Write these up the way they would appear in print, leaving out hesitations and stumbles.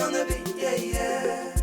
on the beat, yeah, yeah.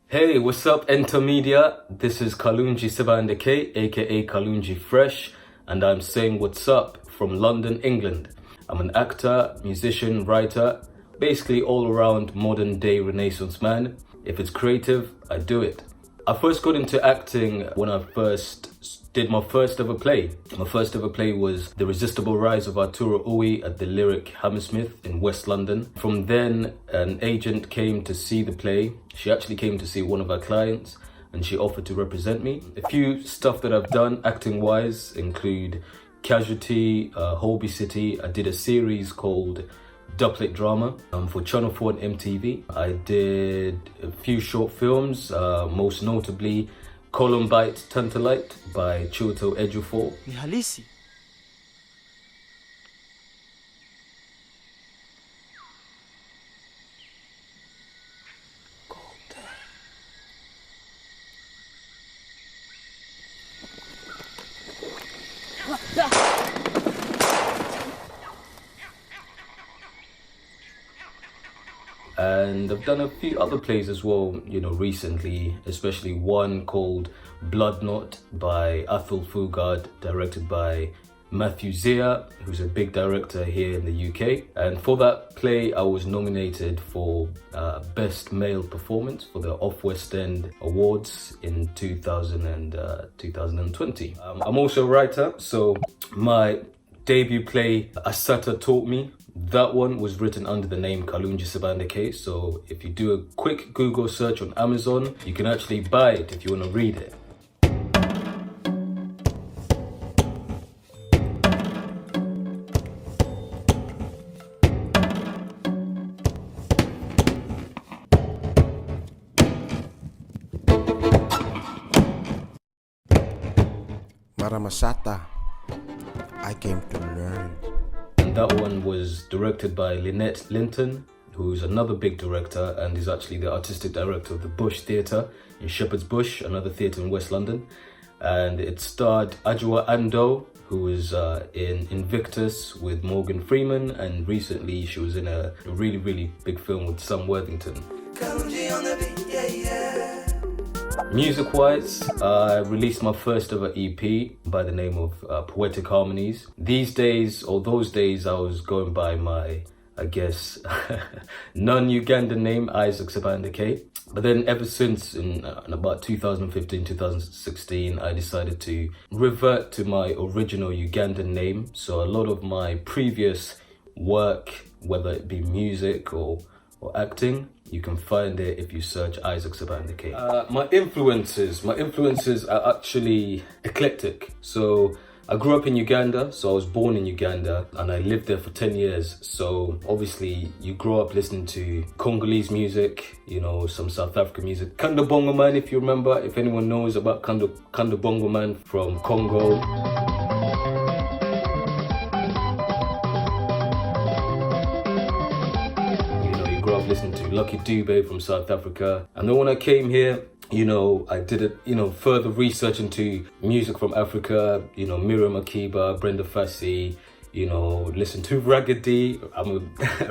Hey, what's up, Intermedia? This is Kalungi Ssebandeke, A.K.A. Kalungi Fresh, and I'm saying what's up from London, England. I'm an actor, musician, writer, basically all-around modern-day Renaissance man. If it's creative, I do it. I first got into acting when I first did my first ever play. My first ever play was The Irresistible Rise of Arturo Ui at the Lyric Hammersmith in West London. From then, an agent came to see the play. She actually came to see one of our clients and she offered to represent me. A few stuff that I've done acting-wise include Casualty, Holby City. I did a series called Doublet Drama for Channel 4 and MTV. I did a few short films, most notably Columbite Tantalite by Chiwetel Ejiofor. Ni halisi. And I've done a few other plays as well, recently, especially one called Blood Knot by Athol Fugard, directed by Matthew Zia, who's a big director here in the UK. And for that play, I was nominated for Best Male Performance for the Off West End Awards in 2020. I'm also a writer, so my debut play, Asata Taught Me, that one was written under the name Kalungi Ssebandeke. So if you do a quick Google search on Amazon, you can actually buy it if you want to read it. Maramasata, I came to learn. And that one was directed by Lynette Linton, who's another big director and is actually the artistic director of the Bush Theatre in Shepherd's Bush, another theatre in West London. And it starred Adjoa Ando, who was in Invictus with Morgan Freeman, and recently she was in a really, really big film with Sam Worthington. Kalungi on the beat, yeah, yeah. Music-wise, I released my first ever EP by the name of Poetic Harmonies. These days, or those days, I was going by my, non-Ugandan name, Isaac Ssebandeke. But then ever since, in about 2015, 2016, I decided to revert to my original Ugandan name. So a lot of my previous work, whether it be music or acting, you can find it if you search Isaac Ssebandeke. My influences are actually eclectic. So I grew up in Uganda, so I was born in Uganda and I lived there for 10 years. So obviously you grow up listening to Congolese music, some South African music. Kanda Bongo Man, if you remember, if anyone knows about Kanda Bongo Man from Congo. Listening to Lucky Dube from South Africa. And then when I came here, I did further research into music from Africa, Miriam Makeba, Brenda Fassie, listen to Ragga D. I'm a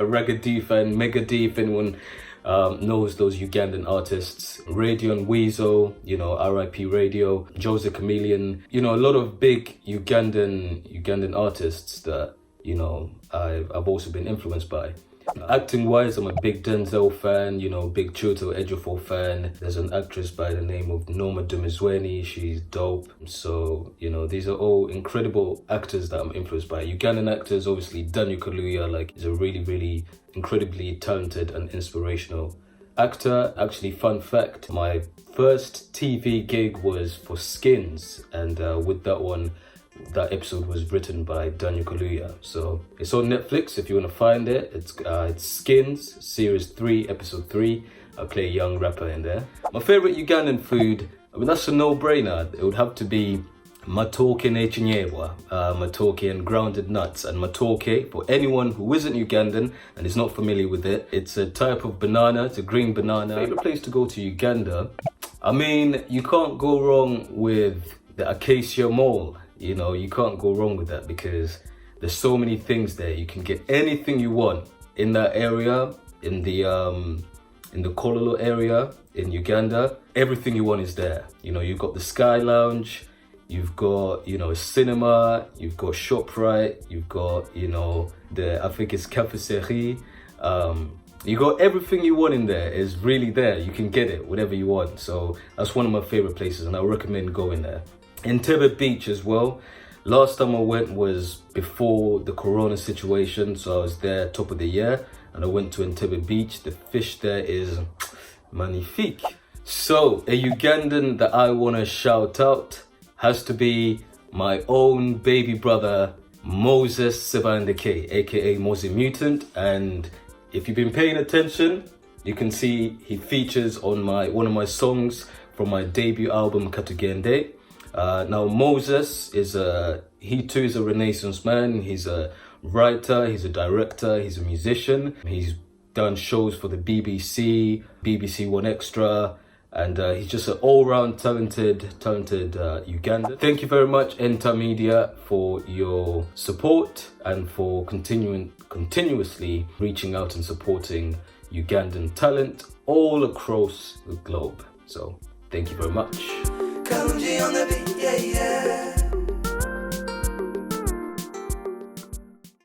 Ragga D fan, Mega D, if anyone knows those Ugandan artists. Radio and Weasel, R.I.P. Radio, Jose Chameleon, a lot of big Ugandan artists that, I've also been influenced by. Acting-wise, I'm a big Denzel fan, big Chiwetel Ejiofor fan. There's an actress by the name of Norma Dumezweni, she's dope. So, these are all incredible actors that I'm influenced by. Ugandan actors, obviously, Daniel Kaluuya, is a really, really incredibly talented and inspirational actor. Actually, fun fact, my first TV gig was for Skins, and with that episode was written by Daniel Kaluuya. So it's on Netflix if you want to find it. It's Skins, Series 3, Episode 3. I play a young rapper in there. My favorite Ugandan food, that's a no-brainer. It would have to be matoke nechinyewa, matoke and grounded nuts. And matoke, for anyone who isn't Ugandan and is not familiar with it, it's a type of banana, it's a green banana. Favorite place to go to Uganda? You can't go wrong with the Acacia Mall. You can't go wrong with that because There's so many things there. You can get anything you want in that area, in the Kololo area in Uganda. Everything you want is there. You know, you've got the Sky Lounge, you've got, you know, a cinema, you've got ShopRite, you've got, you know, I think it's Cafeterie. You got everything you want in there. Is really there. You can get it, whatever you want. So that's one of my favorite places, and I recommend going there. Entebbe Beach as well. Last time I went was before the corona situation, so I was there top of the year, and I went to Entebbe Beach. The fish there is magnifique. So a Ugandan that I want to shout out has to be my own baby brother, Moses Ssebandeke, A.K.A. Moses Mutant. And if you've been paying attention, you can see he features on one of my songs from my debut album, Katugende. Now Moses he too is a Renaissance man. He's a writer, he's a director, he's a musician. He's done shows for the BBC, BBC One Extra, and he's just an all-round talented Ugandan. Thank you very much, Enter Media, for your support and for continuously reaching out and supporting Ugandan talent all across the globe. So thank you very much. Kalungi on the beat, yeah, yeah.